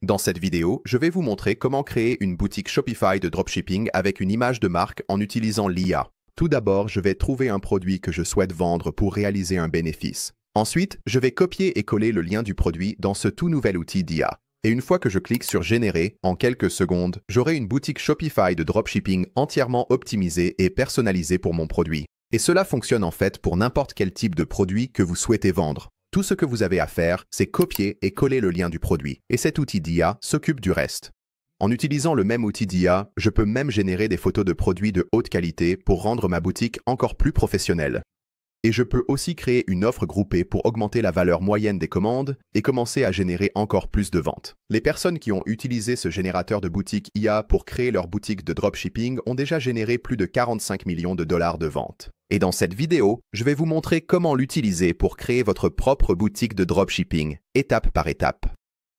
Dans cette vidéo, je vais vous montrer comment créer une boutique Shopify de dropshipping avec une image de marque en utilisant l'IA. Tout d'abord, je vais trouver un produit que je souhaite vendre pour réaliser un bénéfice. Ensuite, je vais copier et coller le lien du produit dans ce tout nouvel outil d'IA. Et une fois que je clique sur Générer, en quelques secondes, j'aurai une boutique Shopify de dropshipping entièrement optimisée et personnalisée pour mon produit. Et cela fonctionne en fait pour n'importe quel type de produit que vous souhaitez vendre. Tout ce que vous avez à faire, c'est copier et coller le lien du produit. Et cet outil d'IA s'occupe du reste. En utilisant le même outil d'IA, je peux même générer des photos de produits de haute qualité pour rendre ma boutique encore plus professionnelle. Et je peux aussi créer une offre groupée pour augmenter la valeur moyenne des commandes et commencer à générer encore plus de ventes. Les personnes qui ont utilisé ce générateur de boutique IA pour créer leur boutique de dropshipping ont déjà généré plus de 45 millions de dollars de ventes. Et dans cette vidéo, je vais vous montrer comment l'utiliser pour créer votre propre boutique de dropshipping, étape par étape.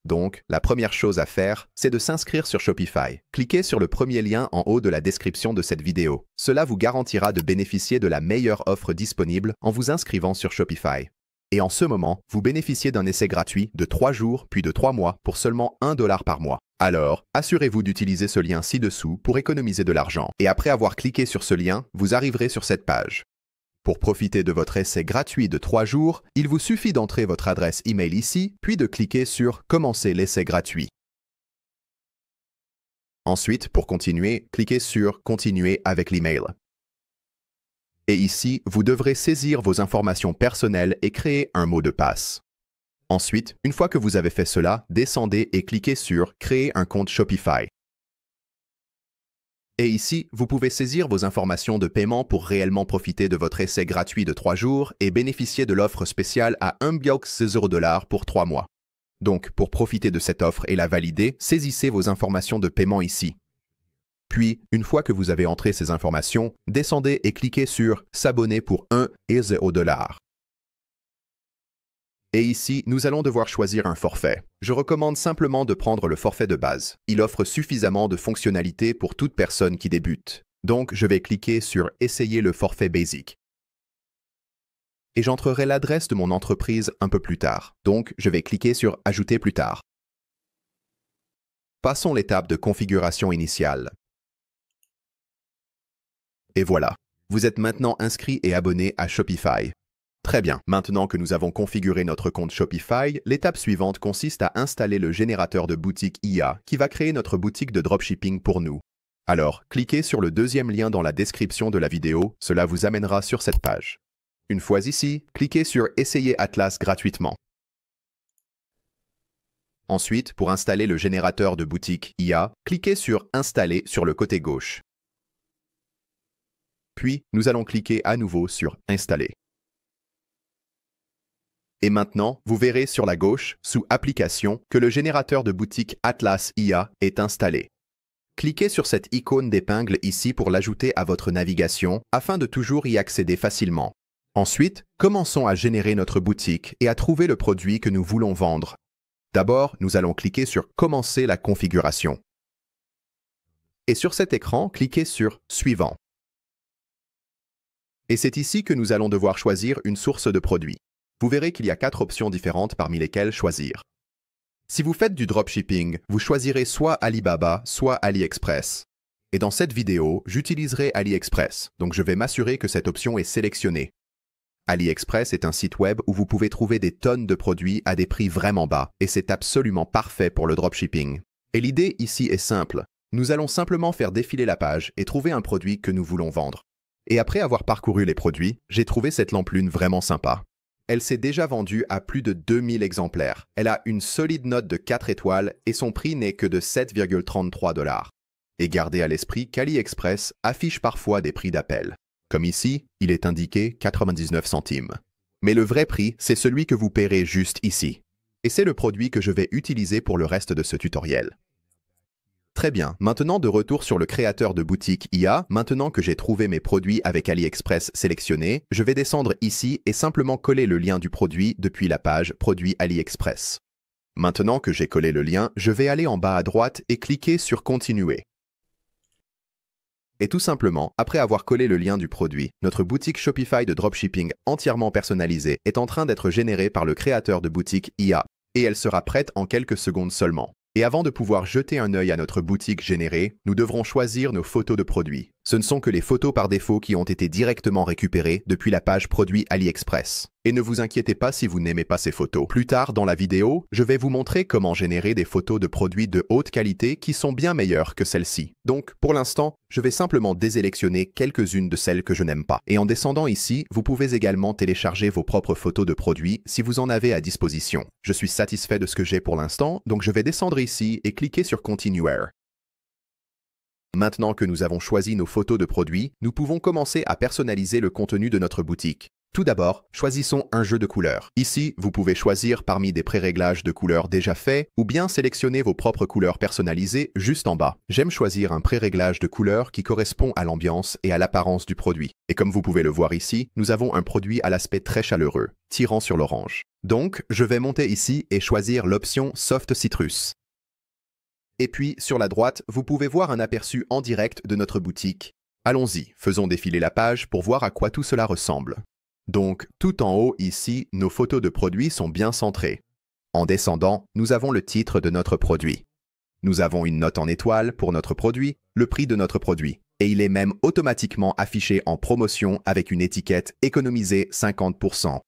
Donc, la première chose à faire, c'est de s'inscrire sur Shopify. Cliquez sur le premier lien en haut de la description de cette vidéo. Cela vous garantira de bénéficier de la meilleure offre disponible en vous inscrivant sur Shopify. Et en ce moment, vous bénéficiez d'un essai gratuit de 3 jours puis de 3 mois pour seulement $1 par mois. Alors, assurez-vous d'utiliser ce lien ci-dessous pour économiser de l'argent. Et après avoir cliqué sur ce lien, vous arriverez sur cette page. Pour profiter de votre essai gratuit de 3 jours, il vous suffit d'entrer votre adresse email ici, puis de cliquer sur « Commencer l'essai gratuit ». Ensuite, pour continuer, cliquez sur « Continuer avec l'email ». Et ici, vous devrez saisir vos informations personnelles et créer un mot de passe. Ensuite, une fois que vous avez fait cela, descendez et cliquez sur « Créer un compte Shopify ». Et ici, vous pouvez saisir vos informations de paiement pour réellement profiter de votre essai gratuit de 3 jours et bénéficier de l'offre spéciale à $1 pour 3 mois. Donc, pour profiter de cette offre et la valider, saisissez vos informations de paiement ici. Puis, une fois que vous avez entré ces informations, descendez et cliquez sur « S'abonner pour $1 ». Et ici, nous allons devoir choisir un forfait. Je recommande simplement de prendre le forfait de base. Il offre suffisamment de fonctionnalités pour toute personne qui débute. Donc, je vais cliquer sur « Essayer le forfait basic ». Et j'entrerai l'adresse de mon entreprise un peu plus tard. Donc, je vais cliquer sur « Ajouter plus tard ». Passons l'étape de configuration initiale. Et voilà, vous êtes maintenant inscrit et abonné à Shopify. Très bien, maintenant que nous avons configuré notre compte Shopify, l'étape suivante consiste à installer le générateur de boutique IA qui va créer notre boutique de dropshipping pour nous. Alors, cliquez sur le deuxième lien dans la description de la vidéo, cela vous amènera sur cette page. Une fois ici, cliquez sur « Essayer Atlas gratuitement ». Ensuite, pour installer le générateur de boutique IA, cliquez sur « Installer » sur le côté gauche. Puis, nous allons cliquer à nouveau sur « Installer ». Et maintenant, vous verrez sur la gauche, sous Applications, que le générateur de boutique Atlas IA est installé. Cliquez sur cette icône d'épingle ici pour l'ajouter à votre navigation afin de toujours y accéder facilement. Ensuite, commençons à générer notre boutique et à trouver le produit que nous voulons vendre. D'abord, nous allons cliquer sur « Commencer la configuration ». Et sur cet écran, cliquez sur « Suivant ». Et c'est ici que nous allons devoir choisir une source de produit. Vous verrez qu'il y a 4 options différentes parmi lesquelles choisir. Si vous faites du dropshipping, vous choisirez soit Alibaba, soit AliExpress. Et dans cette vidéo, j'utiliserai AliExpress, donc je vais m'assurer que cette option est sélectionnée. AliExpress est un site web où vous pouvez trouver des tonnes de produits à des prix vraiment bas, et c'est absolument parfait pour le dropshipping. Et l'idée ici est simple. Nous allons simplement faire défiler la page et trouver un produit que nous voulons vendre. Et après avoir parcouru les produits, j'ai trouvé cette lampe lune vraiment sympa. Elle s'est déjà vendue à plus de 2000 exemplaires. Elle a une solide note de 4 étoiles et son prix n'est que de $7,33. Et gardez à l'esprit qu'AliExpress affiche parfois des prix d'appel. Comme ici, il est indiqué 99 centimes. Mais le vrai prix, c'est celui que vous paierez juste ici. Et c'est le produit que je vais utiliser pour le reste de ce tutoriel. Très bien, maintenant de retour sur le créateur de boutique IA, maintenant que j'ai trouvé mes produits avec AliExpress sélectionnés, je vais descendre ici et simplement coller le lien du produit depuis la page Produits AliExpress. Maintenant que j'ai collé le lien, je vais aller en bas à droite et cliquer sur Continuer. Et tout simplement, après avoir collé le lien du produit, notre boutique Shopify de dropshipping entièrement personnalisée est en train d'être générée par le créateur de boutique IA, et elle sera prête en quelques secondes seulement. Et avant de pouvoir jeter un œil à notre boutique générée, nous devrons choisir nos photos de produits. Ce ne sont que les photos par défaut qui ont été directement récupérées depuis la page produit AliExpress. Et ne vous inquiétez pas si vous n'aimez pas ces photos. Plus tard dans la vidéo, je vais vous montrer comment générer des photos de produits de haute qualité qui sont bien meilleures que celles-ci. Donc, pour l'instant, je vais simplement désélectionner quelques-unes de celles que je n'aime pas. Et en descendant ici, vous pouvez également télécharger vos propres photos de produits si vous en avez à disposition. Je suis satisfait de ce que j'ai pour l'instant, donc je vais descendre ici et cliquer sur Continue. Maintenant que nous avons choisi nos photos de produits, nous pouvons commencer à personnaliser le contenu de notre boutique. Tout d'abord, choisissons un jeu de couleurs. Ici, vous pouvez choisir parmi des pré-réglages de couleurs déjà faits ou bien sélectionner vos propres couleurs personnalisées juste en bas. J'aime choisir un pré-réglage de couleurs qui correspond à l'ambiance et à l'apparence du produit. Et comme vous pouvez le voir ici, nous avons un produit à l'aspect très chaleureux, tirant sur l'orange. Donc, je vais monter ici et choisir l'option Soft Citrus. Et puis, sur la droite, vous pouvez voir un aperçu en direct de notre boutique. Allons-y, faisons défiler la page pour voir à quoi tout cela ressemble. Donc, tout en haut ici, nos photos de produits sont bien centrées. En descendant, nous avons le titre de notre produit. Nous avons une note en étoile pour notre produit, le prix de notre produit. Et il est même automatiquement affiché en promotion avec une étiquette « Économisez 50%. »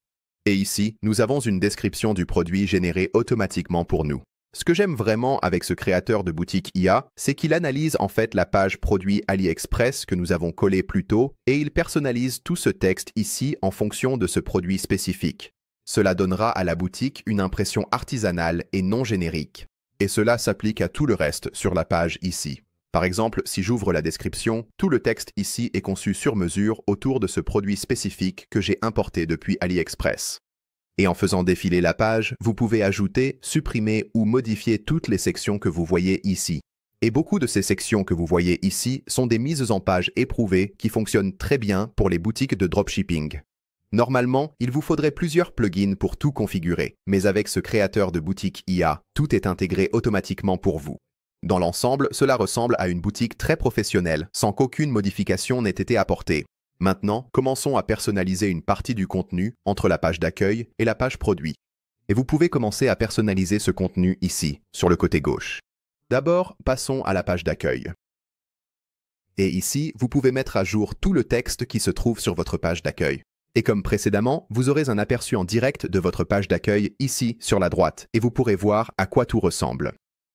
Et ici, nous avons une description du produit générée automatiquement pour nous. Ce que j'aime vraiment avec ce créateur de boutique IA, c'est qu'il analyse en fait la page produit AliExpress que nous avons collée plus tôt et il personnalise tout ce texte ici en fonction de ce produit spécifique. Cela donnera à la boutique une impression artisanale et non générique. Et cela s'applique à tout le reste sur la page ici. Par exemple, si j'ouvre la description, tout le texte ici est conçu sur mesure autour de ce produit spécifique que j'ai importé depuis AliExpress. Et en faisant défiler la page, vous pouvez ajouter, supprimer ou modifier toutes les sections que vous voyez ici. Et beaucoup de ces sections que vous voyez ici sont des mises en page éprouvées qui fonctionnent très bien pour les boutiques de dropshipping. Normalement, il vous faudrait plusieurs plugins pour tout configurer, mais avec ce créateur de boutique IA, tout est intégré automatiquement pour vous. Dans l'ensemble, cela ressemble à une boutique très professionnelle, sans qu'aucune modification n'ait été apportée. Maintenant, commençons à personnaliser une partie du contenu entre la page d'accueil et la page produit. Et vous pouvez commencer à personnaliser ce contenu ici, sur le côté gauche. D'abord, passons à la page d'accueil. Et ici, vous pouvez mettre à jour tout le texte qui se trouve sur votre page d'accueil. Et comme précédemment, vous aurez un aperçu en direct de votre page d'accueil ici, sur la droite, et vous pourrez voir à quoi tout ressemble.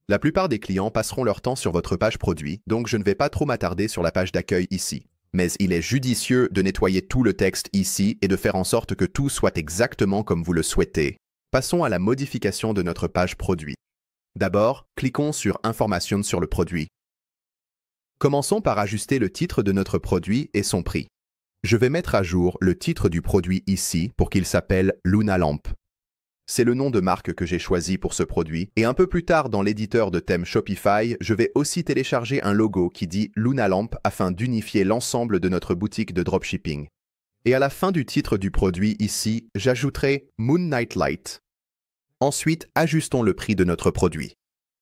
La plupart des clients passeront leur temps sur votre page produit, donc je ne vais pas trop m'attarder sur la page d'accueil ici. Mais il est judicieux de nettoyer tout le texte ici et de faire en sorte que tout soit exactement comme vous le souhaitez. Passons à la modification de notre page produit. D'abord, cliquons sur Information sur le produit. Commençons par ajuster le titre de notre produit et son prix. Je vais mettre à jour le titre du produit ici pour qu'il s'appelle Luna Lamp. C'est le nom de marque que j'ai choisi pour ce produit, et un peu plus tard dans l'éditeur de thème Shopify, je vais aussi télécharger un logo qui dit Luna Lamp afin d'unifier l'ensemble de notre boutique de dropshipping. Et à la fin du titre du produit ici, j'ajouterai Moon Night Light. Ensuite, ajustons le prix de notre produit.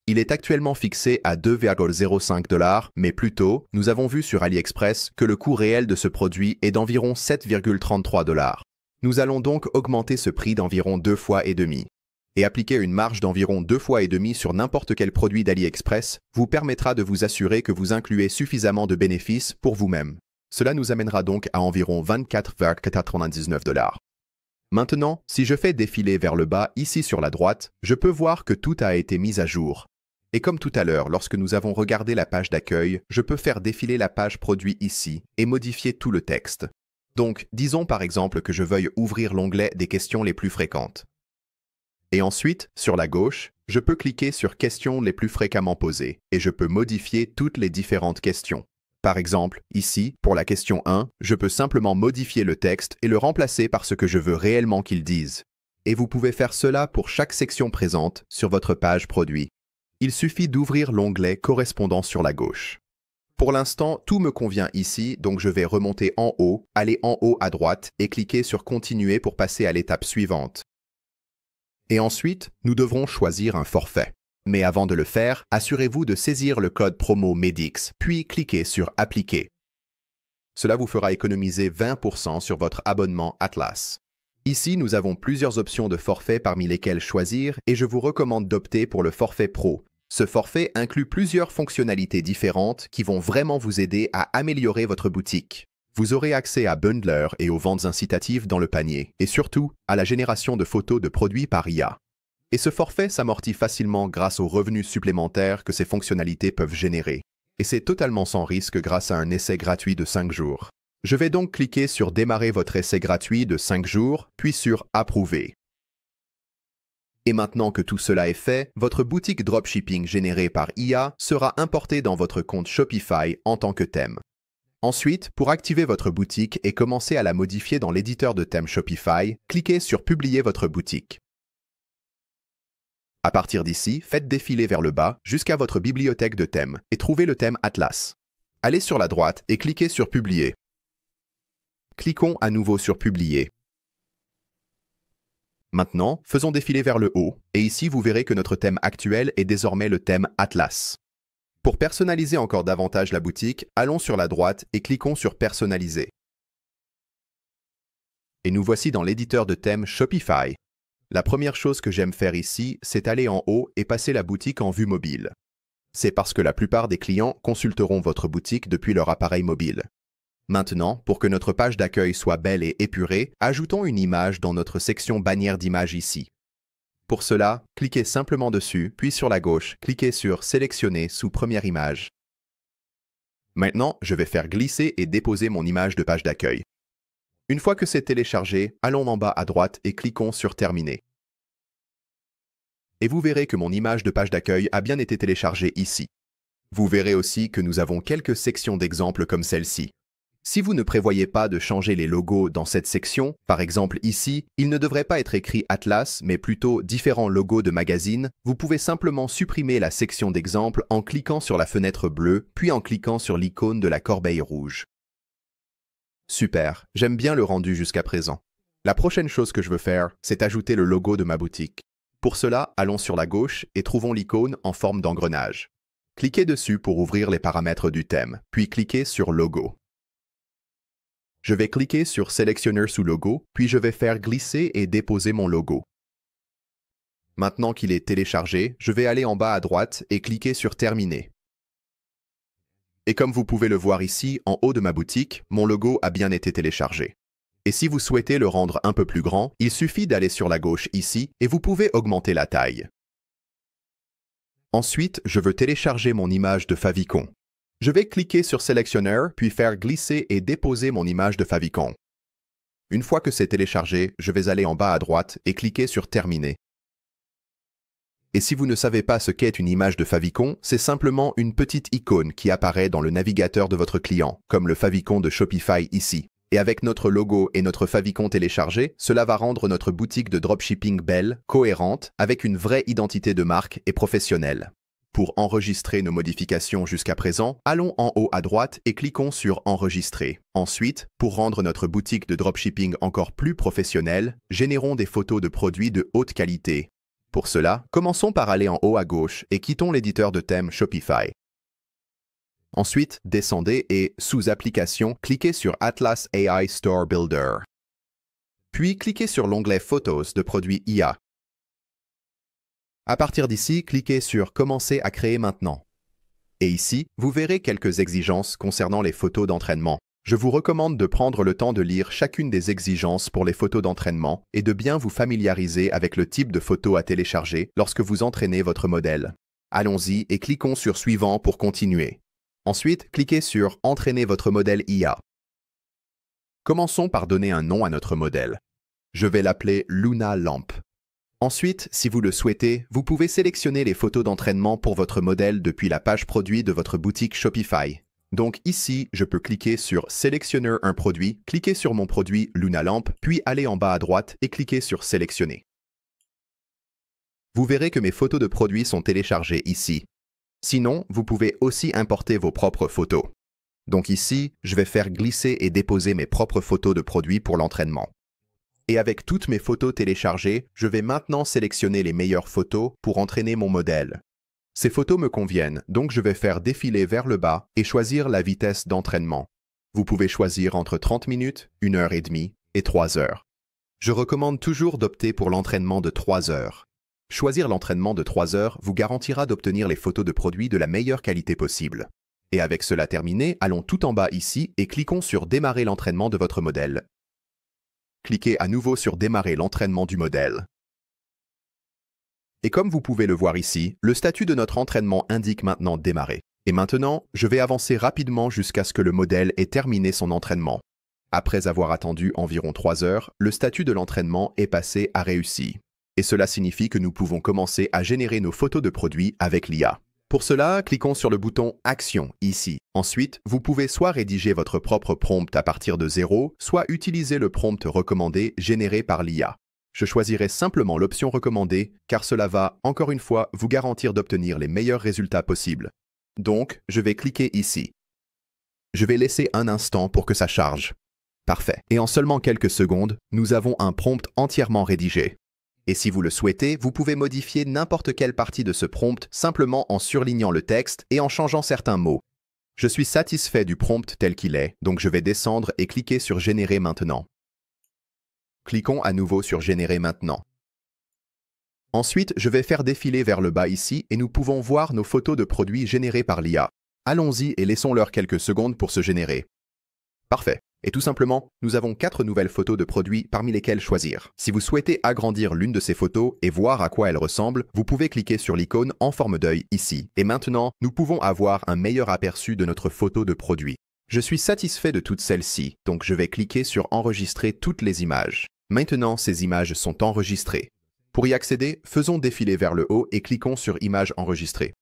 Il est actuellement fixé à 2,05 $, mais plus tôt, nous avons vu sur AliExpress que le coût réel de ce produit est d'environ 7,33 $. Nous allons donc augmenter ce prix d'environ 2 fois et demi. Et appliquer une marge d'environ 2 fois et demi sur n'importe quel produit d'AliExpress vous permettra de vous assurer que vous incluez suffisamment de bénéfices pour vous-même. Cela nous amènera donc à environ 24,99 $. Maintenant, si je fais défiler vers le bas ici sur la droite, je peux voir que tout a été mis à jour. Et comme tout à l'heure, lorsque nous avons regardé la page d'accueil, je peux faire défiler la page produit ici et modifier tout le texte. Donc, disons par exemple que je veuille ouvrir l'onglet des questions les plus fréquentes. Et ensuite, sur la gauche, je peux cliquer sur Questions les plus fréquemment posées et je peux modifier toutes les différentes questions. Par exemple, ici, pour la question 1, je peux simplement modifier le texte et le remplacer par ce que je veux réellement qu'il dise. Et vous pouvez faire cela pour chaque section présente sur votre page produit. Il suffit d'ouvrir l'onglet correspondant sur la gauche. Pour l'instant, tout me convient ici, donc je vais remonter en haut, aller en haut à droite et cliquer sur Continuer pour passer à l'étape suivante. Et ensuite, nous devrons choisir un forfait. Mais avant de le faire, assurez-vous de saisir le code promo MEDIX, puis cliquez sur Appliquer. Cela vous fera économiser 20% sur votre abonnement Atlas. Ici, nous avons plusieurs options de forfait parmi lesquelles choisir et je vous recommande d'opter pour le forfait Pro, Ce forfait inclut plusieurs fonctionnalités différentes qui vont vraiment vous aider à améliorer votre boutique. Vous aurez accès à Bundler et aux ventes incitatives dans le panier, et surtout à la génération de photos de produits par IA. Et ce forfait s'amortit facilement grâce aux revenus supplémentaires que ces fonctionnalités peuvent générer. Et c'est totalement sans risque grâce à un essai gratuit de 5 jours. Je vais donc cliquer sur Démarrer votre essai gratuit de 5 jours, puis sur Approuver. Et maintenant que tout cela est fait, votre boutique dropshipping générée par IA sera importée dans votre compte Shopify en tant que thème. Ensuite, pour activer votre boutique et commencer à la modifier dans l'éditeur de thème Shopify, cliquez sur Publier votre boutique. À partir d'ici, faites défiler vers le bas jusqu'à votre bibliothèque de thèmes et trouvez le thème Atlas. Allez sur la droite et cliquez sur Publier. Cliquons à nouveau sur Publier. Maintenant, faisons défiler vers le haut, et ici vous verrez que notre thème actuel est désormais le thème Atlas. Pour personnaliser encore davantage la boutique, allons sur la droite et cliquons sur Personnaliser. Et nous voici dans l'éditeur de thème Shopify. La première chose que j'aime faire ici, c'est aller en haut et passer la boutique en vue mobile. C'est parce que la plupart des clients consulteront votre boutique depuis leur appareil mobile. Maintenant, pour que notre page d'accueil soit belle et épurée, ajoutons une image dans notre section bannière d'images ici. Pour cela, cliquez simplement dessus, puis sur la gauche, cliquez sur Sélectionner sous première image. Maintenant, je vais faire glisser et déposer mon image de page d'accueil. Une fois que c'est téléchargé, allons en bas à droite et cliquons sur Terminer. Et vous verrez que mon image de page d'accueil a bien été téléchargée ici. Vous verrez aussi que nous avons quelques sections d'exemples comme celle-ci. Si vous ne prévoyez pas de changer les logos dans cette section, par exemple ici, il ne devrait pas être écrit Atlas, mais plutôt différents logos de magazines, vous pouvez simplement supprimer la section d'exemples en cliquant sur la fenêtre bleue, puis en cliquant sur l'icône de la corbeille rouge. Super, j'aime bien le rendu jusqu'à présent. La prochaine chose que je veux faire, c'est ajouter le logo de ma boutique. Pour cela, allons sur la gauche et trouvons l'icône en forme d'engrenage. Cliquez dessus pour ouvrir les paramètres du thème, puis cliquez sur Logo. Je vais cliquer sur Sélectionneur sous logo, puis je vais faire glisser et déposer mon logo. Maintenant qu'il est téléchargé, je vais aller en bas à droite et cliquer sur Terminer. Et comme vous pouvez le voir ici, en haut de ma boutique, mon logo a bien été téléchargé. Et si vous souhaitez le rendre un peu plus grand, il suffit d'aller sur la gauche ici et vous pouvez augmenter la taille. Ensuite, je veux télécharger mon image de favicon. Je vais cliquer sur Sélectionneur, puis faire glisser et déposer mon image de favicon. Une fois que c'est téléchargé, je vais aller en bas à droite et cliquer sur Terminer. Et si vous ne savez pas ce qu'est une image de favicon, c'est simplement une petite icône qui apparaît dans le navigateur de votre client, comme le favicon de Shopify ici. Et avec notre logo et notre favicon téléchargé, cela va rendre notre boutique de dropshipping belle, cohérente, avec une vraie identité de marque et professionnelle. Pour enregistrer nos modifications jusqu'à présent, allons en haut à droite et cliquons sur Enregistrer. Ensuite, pour rendre notre boutique de dropshipping encore plus professionnelle, générons des photos de produits de haute qualité. Pour cela, commençons par aller en haut à gauche et quittons l'éditeur de thème Shopify. Ensuite, descendez et, sous Applications, cliquez sur Atlas AI Store Builder. Puis, cliquez sur l'onglet Photos de produits IA. À partir d'ici, cliquez sur Commencer à créer maintenant. Et ici, vous verrez quelques exigences concernant les photos d'entraînement. Je vous recommande de prendre le temps de lire chacune des exigences pour les photos d'entraînement et de bien vous familiariser avec le type de photos à télécharger lorsque vous entraînez votre modèle. Allons-y et cliquons sur Suivant pour continuer. Ensuite, cliquez sur Entraîner votre modèle IA. Commençons par donner un nom à notre modèle. Je vais l'appeler Luna Lamp. Ensuite, si vous le souhaitez, vous pouvez sélectionner les photos d'entraînement pour votre modèle depuis la page produit de votre boutique Shopify. Donc ici, je peux cliquer sur Sélectionneur un produit, cliquer sur mon produit Luna Lamp, puis aller en bas à droite et cliquer sur Sélectionner. Vous verrez que mes photos de produits sont téléchargées ici. Sinon, vous pouvez aussi importer vos propres photos. Donc ici, je vais faire glisser et déposer mes propres photos de produits pour l'entraînement. Et avec toutes mes photos téléchargées, je vais maintenant sélectionner les meilleures photos pour entraîner mon modèle. Ces photos me conviennent, donc je vais faire défiler vers le bas et choisir la vitesse d'entraînement. Vous pouvez choisir entre 30 minutes, 1 heure et demie et 3 heures. Je recommande toujours d'opter pour l'entraînement de 3 heures. Choisir l'entraînement de 3 heures vous garantira d'obtenir les photos de produits de la meilleure qualité possible. Et avec cela terminé, allons tout en bas ici et cliquons sur Démarrer l'entraînement de votre modèle. Cliquez à nouveau sur Démarrer l'entraînement du modèle. Et comme vous pouvez le voir ici, le statut de notre entraînement indique maintenant Démarrer. Et maintenant, je vais avancer rapidement jusqu'à ce que le modèle ait terminé son entraînement. Après avoir attendu environ 3 heures, le statut de l'entraînement est passé à Réussi. Et cela signifie que nous pouvons commencer à générer nos photos de produits avec l'IA. Pour cela, cliquons sur le bouton Action ici. Ensuite, vous pouvez soit rédiger votre propre prompt à partir de 0, soit utiliser le prompt recommandé généré par l'IA. Je choisirai simplement l'option recommandée car cela va, encore une fois, vous garantir d'obtenir les meilleurs résultats possibles. Donc, je vais cliquer ici. Je vais laisser un instant pour que ça charge. Parfait. Et en seulement quelques secondes, nous avons un prompt entièrement rédigé. Et si vous le souhaitez, vous pouvez modifier n'importe quelle partie de ce prompt simplement en surlignant le texte et en changeant certains mots. Je suis satisfait du prompt tel qu'il est, donc je vais descendre et cliquer sur Générer maintenant. Cliquons à nouveau sur Générer maintenant. Ensuite, je vais faire défiler vers le bas ici et nous pouvons voir nos photos de produits générées par l'IA. Allons-y et laissons-leur quelques secondes pour se générer. Parfait. Et tout simplement, nous avons 4 nouvelles photos de produits parmi lesquelles choisir. Si vous souhaitez agrandir l'une de ces photos et voir à quoi elle ressemble, vous pouvez cliquer sur l'icône en forme d'œil ici. Et maintenant, nous pouvons avoir un meilleur aperçu de notre photo de produit. Je suis satisfait de toutes celles-ci, donc je vais cliquer sur Enregistrer toutes les images. Maintenant, ces images sont enregistrées. Pour y accéder, faisons défiler vers le haut et cliquons sur Images enregistrées.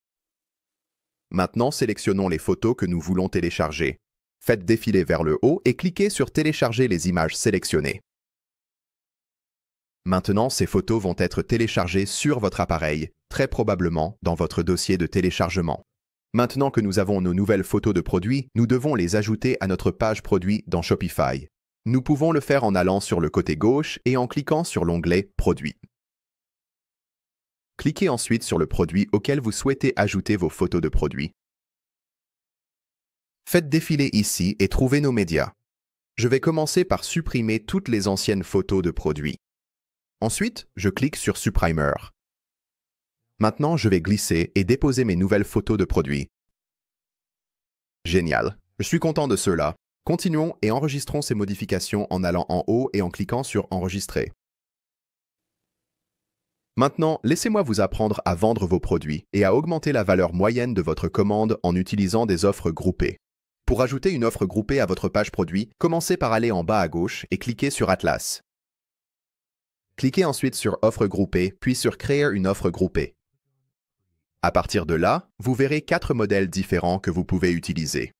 Maintenant, sélectionnons les photos que nous voulons télécharger. Faites défiler vers le haut et cliquez sur Télécharger les images sélectionnées. Maintenant, ces photos vont être téléchargées sur votre appareil, très probablement dans votre dossier de téléchargement. Maintenant que nous avons nos nouvelles photos de produits, nous devons les ajouter à notre page produit dans Shopify. Nous pouvons le faire en allant sur le côté gauche et en cliquant sur l'onglet Produits. Cliquez ensuite sur le produit auquel vous souhaitez ajouter vos photos de produits. Faites défiler ici et trouvez nos médias. Je vais commencer par supprimer toutes les anciennes photos de produits. Ensuite, je clique sur Supprimer. Maintenant, je vais glisser et déposer mes nouvelles photos de produits. Génial. Je suis content de cela. Continuons et enregistrons ces modifications en allant en haut et en cliquant sur Enregistrer. Maintenant, laissez-moi vous apprendre à vendre vos produits et à augmenter la valeur moyenne de votre commande en utilisant des offres groupées. Pour ajouter une offre groupée à votre page produit, commencez par aller en bas à gauche et cliquez sur Atlas. Cliquez ensuite sur Offre groupée, puis sur Créer une offre groupée. À partir de là, vous verrez 4 modèles différents que vous pouvez utiliser.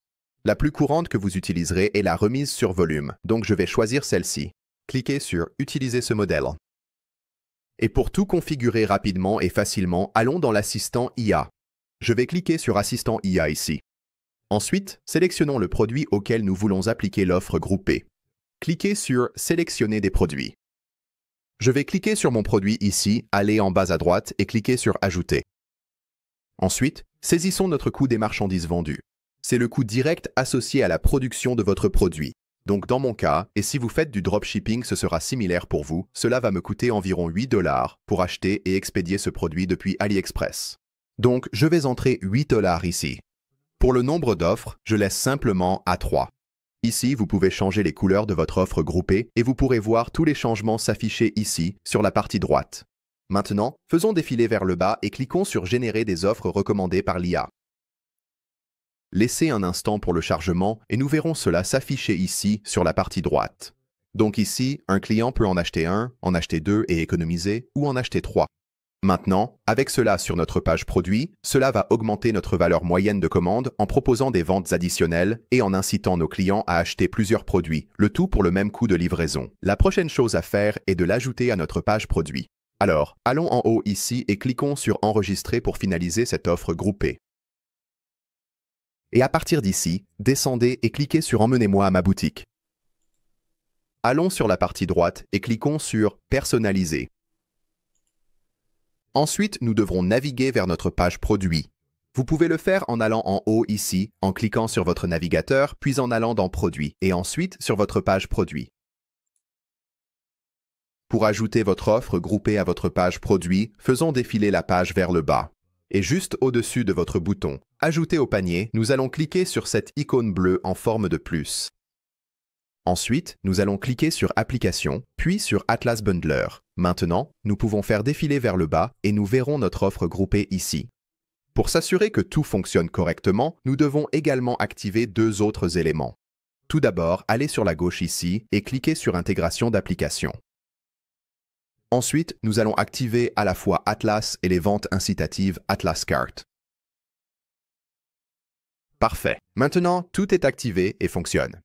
La plus courante que vous utiliserez est la remise sur volume, donc je vais choisir celle-ci. Cliquez sur Utiliser ce modèle. Et pour tout configurer rapidement et facilement, allons dans l'assistant IA. Je vais cliquer sur Assistant IA ici. Ensuite, sélectionnons le produit auquel nous voulons appliquer l'offre groupée. Cliquez sur Sélectionner des produits. Je vais cliquer sur mon produit ici, aller en bas à droite et cliquer sur Ajouter. Ensuite, saisissons notre coût des marchandises vendues. C'est le coût direct associé à la production de votre produit. Donc dans mon cas, et si vous faites du dropshipping, ce sera similaire pour vous, cela va me coûter environ 8 $ pour acheter et expédier ce produit depuis AliExpress. Donc je vais entrer 8 $ ici. Pour le nombre d'offres, je laisse simplement à 3. Ici, vous pouvez changer les couleurs de votre offre groupée et vous pourrez voir tous les changements s'afficher ici, sur la partie droite. Maintenant, faisons défiler vers le bas et cliquons sur Générer des offres recommandées par l'IA. Laissez un instant pour le chargement et nous verrons cela s'afficher ici, sur la partie droite. Donc ici, un client peut en acheter 1, en acheter 2 et économiser, ou en acheter 3. Maintenant, avec cela sur notre page produit, cela va augmenter notre valeur moyenne de commande en proposant des ventes additionnelles et en incitant nos clients à acheter plusieurs produits, le tout pour le même coût de livraison. La prochaine chose à faire est de l'ajouter à notre page produit. Alors, allons en haut ici et cliquons sur Enregistrer pour finaliser cette offre groupée. Et à partir d'ici, descendez et cliquez sur Emmenez-moi à ma boutique. Allons sur la partie droite et cliquons sur Personnaliser. Ensuite, nous devrons naviguer vers notre page produit. Vous pouvez le faire en allant en haut ici, en cliquant sur votre navigateur, puis en allant dans Produits, et ensuite sur votre page produit. Pour ajouter votre offre groupée à votre page produit, faisons défiler la page vers le bas. Et juste au-dessus de votre bouton « Ajouter au panier », nous allons cliquer sur cette icône bleue en forme de plus. Ensuite, nous allons cliquer sur « Applications », puis sur « Atlas Bundler ». Maintenant, nous pouvons faire défiler vers le bas et nous verrons notre offre groupée ici. Pour s'assurer que tout fonctionne correctement, nous devons également activer deux autres éléments. Tout d'abord, allez sur la gauche ici et cliquez sur « Intégration d'applications ». Ensuite, nous allons activer à la fois Atlas et les ventes incitatives Atlas Cart. Parfait. Maintenant, tout est activé et fonctionne.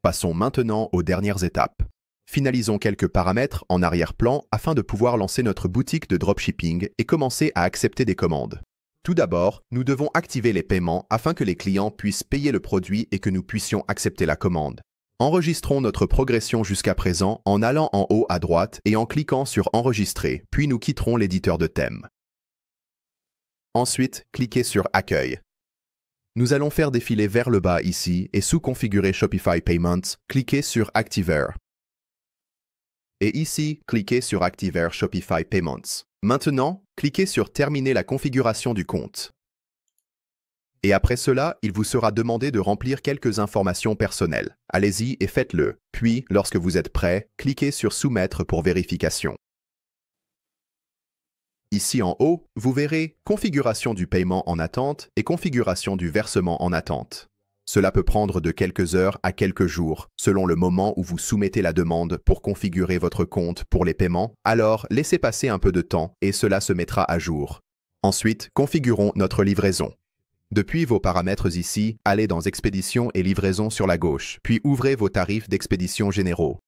Passons maintenant aux dernières étapes. Finalisons quelques paramètres en arrière-plan afin de pouvoir lancer notre boutique de dropshipping et commencer à accepter des commandes. Tout d'abord, nous devons activer les paiements afin que les clients puissent payer le produit et que nous puissions accepter la commande. Enregistrons notre progression jusqu'à présent en allant en haut à droite et en cliquant sur « Enregistrer », puis nous quitterons l'éditeur de thème. Ensuite, cliquez sur « Accueil ». Nous allons faire défiler vers le bas ici et sous « Configurer Shopify Payments », cliquez sur « Activer ». Et ici, cliquez sur « Activer Shopify Payments ». Maintenant, cliquez sur « Terminer la configuration du compte ». Et après cela, il vous sera demandé de remplir quelques informations personnelles. Allez-y et faites-le. Puis, lorsque vous êtes prêt, cliquez sur « Soumettre pour vérification ». Ici en haut, vous verrez « Configuration du paiement en attente » et « Configuration du versement en attente ». Cela peut prendre de quelques heures à quelques jours, selon le moment où vous soumettez la demande pour configurer votre compte pour les paiements. Alors, laissez passer un peu de temps et cela se mettra à jour. Ensuite, configurons notre livraison. Depuis vos paramètres ici, allez dans Expédition et livraison sur la gauche, puis ouvrez vos tarifs d'expédition généraux.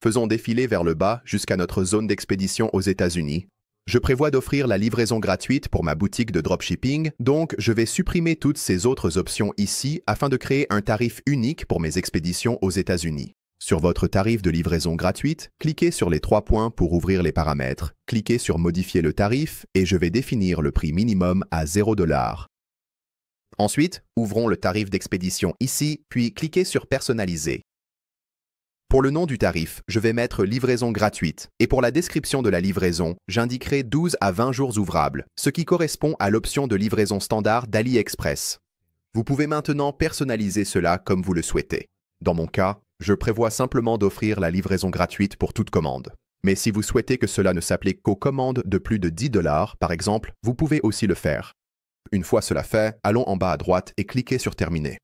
Faisons défiler vers le bas jusqu'à notre zone d'expédition aux États-Unis. Je prévois d'offrir la livraison gratuite pour ma boutique de dropshipping, donc je vais supprimer toutes ces autres options ici afin de créer un tarif unique pour mes expéditions aux États-Unis. Sur votre tarif de livraison gratuite, cliquez sur les trois points pour ouvrir les paramètres. Cliquez sur « Modifier le tarif » et je vais définir le prix minimum à $0. Ensuite, ouvrons le tarif d'expédition ici, puis cliquez sur « Personnaliser ». Pour le nom du tarif, je vais mettre « Livraison gratuite » et pour la description de la livraison, j'indiquerai 12 à 20 jours ouvrables, ce qui correspond à l'option de livraison standard d'AliExpress. Vous pouvez maintenant personnaliser cela comme vous le souhaitez. Dans mon cas, je prévois simplement d'offrir la livraison gratuite pour toute commande. Mais si vous souhaitez que cela ne s'applique qu'aux commandes de plus de $10, par exemple, vous pouvez aussi le faire. Une fois cela fait, allons en bas à droite et cliquez sur « Terminer ».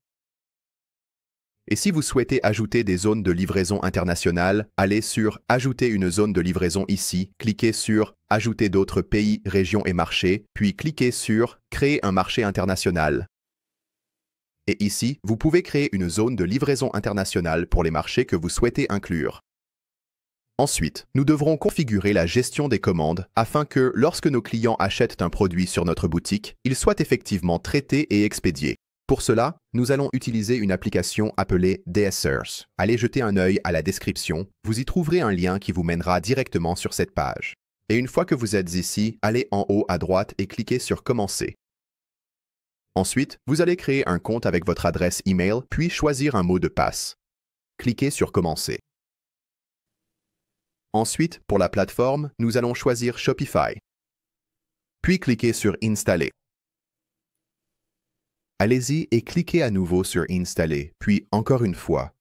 Et si vous souhaitez ajouter des zones de livraison internationale, allez sur « Ajouter une zone de livraison » ici, cliquez sur « Ajouter d'autres pays, régions et marchés », puis cliquez sur « Créer un marché international ». Et ici, vous pouvez créer une zone de livraison internationale pour les marchés que vous souhaitez inclure. Ensuite, nous devrons configurer la gestion des commandes afin que, lorsque nos clients achètent un produit sur notre boutique, il soit effectivement traité et expédié. Pour cela, nous allons utiliser une application appelée DSers. Allez jeter un œil à la description, vous y trouverez un lien qui vous mènera directement sur cette page. Et une fois que vous êtes ici, allez en haut à droite et cliquez sur « Commencer ». Ensuite, vous allez créer un compte avec votre adresse email, puis choisir un mot de passe. Cliquez sur « Commencer ». Ensuite, pour la plateforme, nous allons choisir Shopify. Puis cliquez sur « Installer ». Allez-y et cliquez à nouveau sur « Installer », puis encore une fois.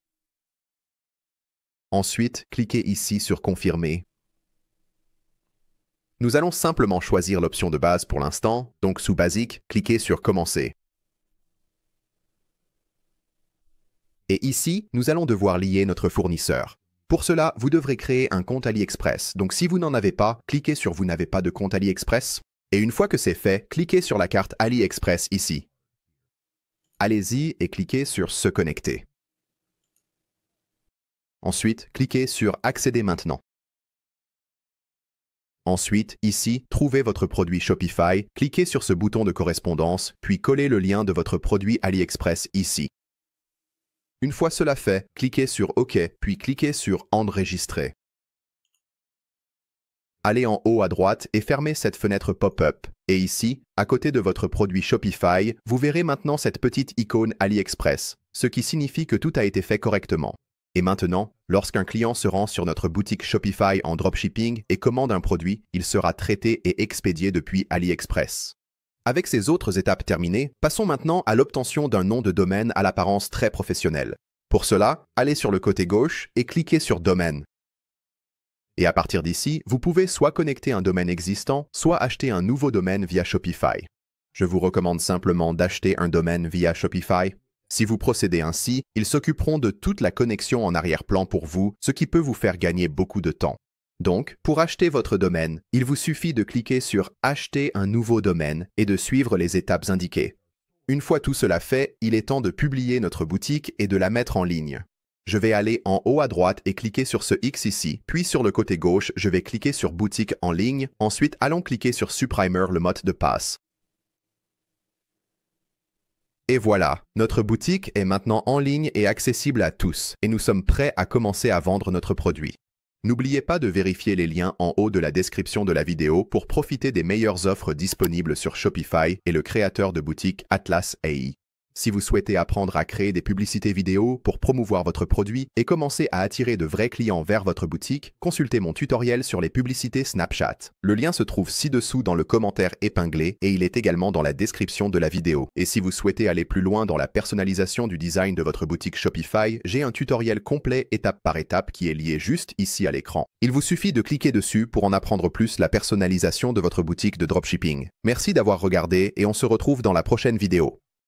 Ensuite, cliquez ici sur « Confirmer ». Nous allons simplement choisir l'option de base pour l'instant, donc sous Basique, cliquez sur « Commencer ». Et ici, nous allons devoir lier notre fournisseur. Pour cela, vous devrez créer un compte AliExpress. Donc si vous n'en avez pas, cliquez sur « Vous n'avez pas de compte AliExpress ». Et une fois que c'est fait, cliquez sur la carte AliExpress ici. Allez-y et cliquez sur « Se connecter ». Ensuite, cliquez sur « Accéder maintenant ». Ensuite, ici, trouvez votre produit Shopify, cliquez sur ce bouton de correspondance, puis collez le lien de votre produit AliExpress ici. Une fois cela fait, cliquez sur « OK », puis cliquez sur « Enregistrer ». Allez en haut à droite et fermez cette fenêtre pop-up. Et ici, à côté de votre produit Shopify, vous verrez maintenant cette petite icône AliExpress, ce qui signifie que tout a été fait correctement. Et maintenant, Lorsqu'un client se rend sur notre boutique Shopify en dropshipping et commande un produit, il sera traité et expédié depuis AliExpress. Avec ces autres étapes terminées, passons maintenant à l'obtention d'un nom de domaine à l'apparence très professionnelle. Pour cela, allez sur le côté gauche et cliquez sur Domaine. Et à partir d'ici, vous pouvez soit connecter un domaine existant, soit acheter un nouveau domaine via Shopify. Je vous recommande simplement d'acheter un domaine via Shopify. Si vous procédez ainsi, ils s'occuperont de toute la connexion en arrière-plan pour vous, ce qui peut vous faire gagner beaucoup de temps. Donc, pour acheter votre domaine, il vous suffit de cliquer sur « Acheter un nouveau domaine » et de suivre les étapes indiquées. Une fois tout cela fait, il est temps de publier notre boutique et de la mettre en ligne. Je vais aller en haut à droite et cliquer sur ce X ici, puis sur le côté gauche, je vais cliquer sur « Boutique en ligne », ensuite allons cliquer sur « Supprimer le mot de passe ». Et voilà, notre boutique est maintenant en ligne et accessible à tous, et nous sommes prêts à commencer à vendre notre produit. N'oubliez pas de vérifier les liens en haut de la description de la vidéo pour profiter des meilleures offres disponibles sur Shopify et le créateur de boutique Atlas AI. Si vous souhaitez apprendre à créer des publicités vidéo pour promouvoir votre produit et commencer à attirer de vrais clients vers votre boutique, consultez mon tutoriel sur les publicités Snapchat. Le lien se trouve ci-dessous dans le commentaire épinglé et il est également dans la description de la vidéo. Et si vous souhaitez aller plus loin dans la personnalisation du design de votre boutique Shopify, j'ai un tutoriel complet étape par étape qui est lié juste ici à l'écran. Il vous suffit de cliquer dessus pour en apprendre plus la personnalisation de votre boutique de dropshipping. Merci d'avoir regardé et on se retrouve dans la prochaine vidéo.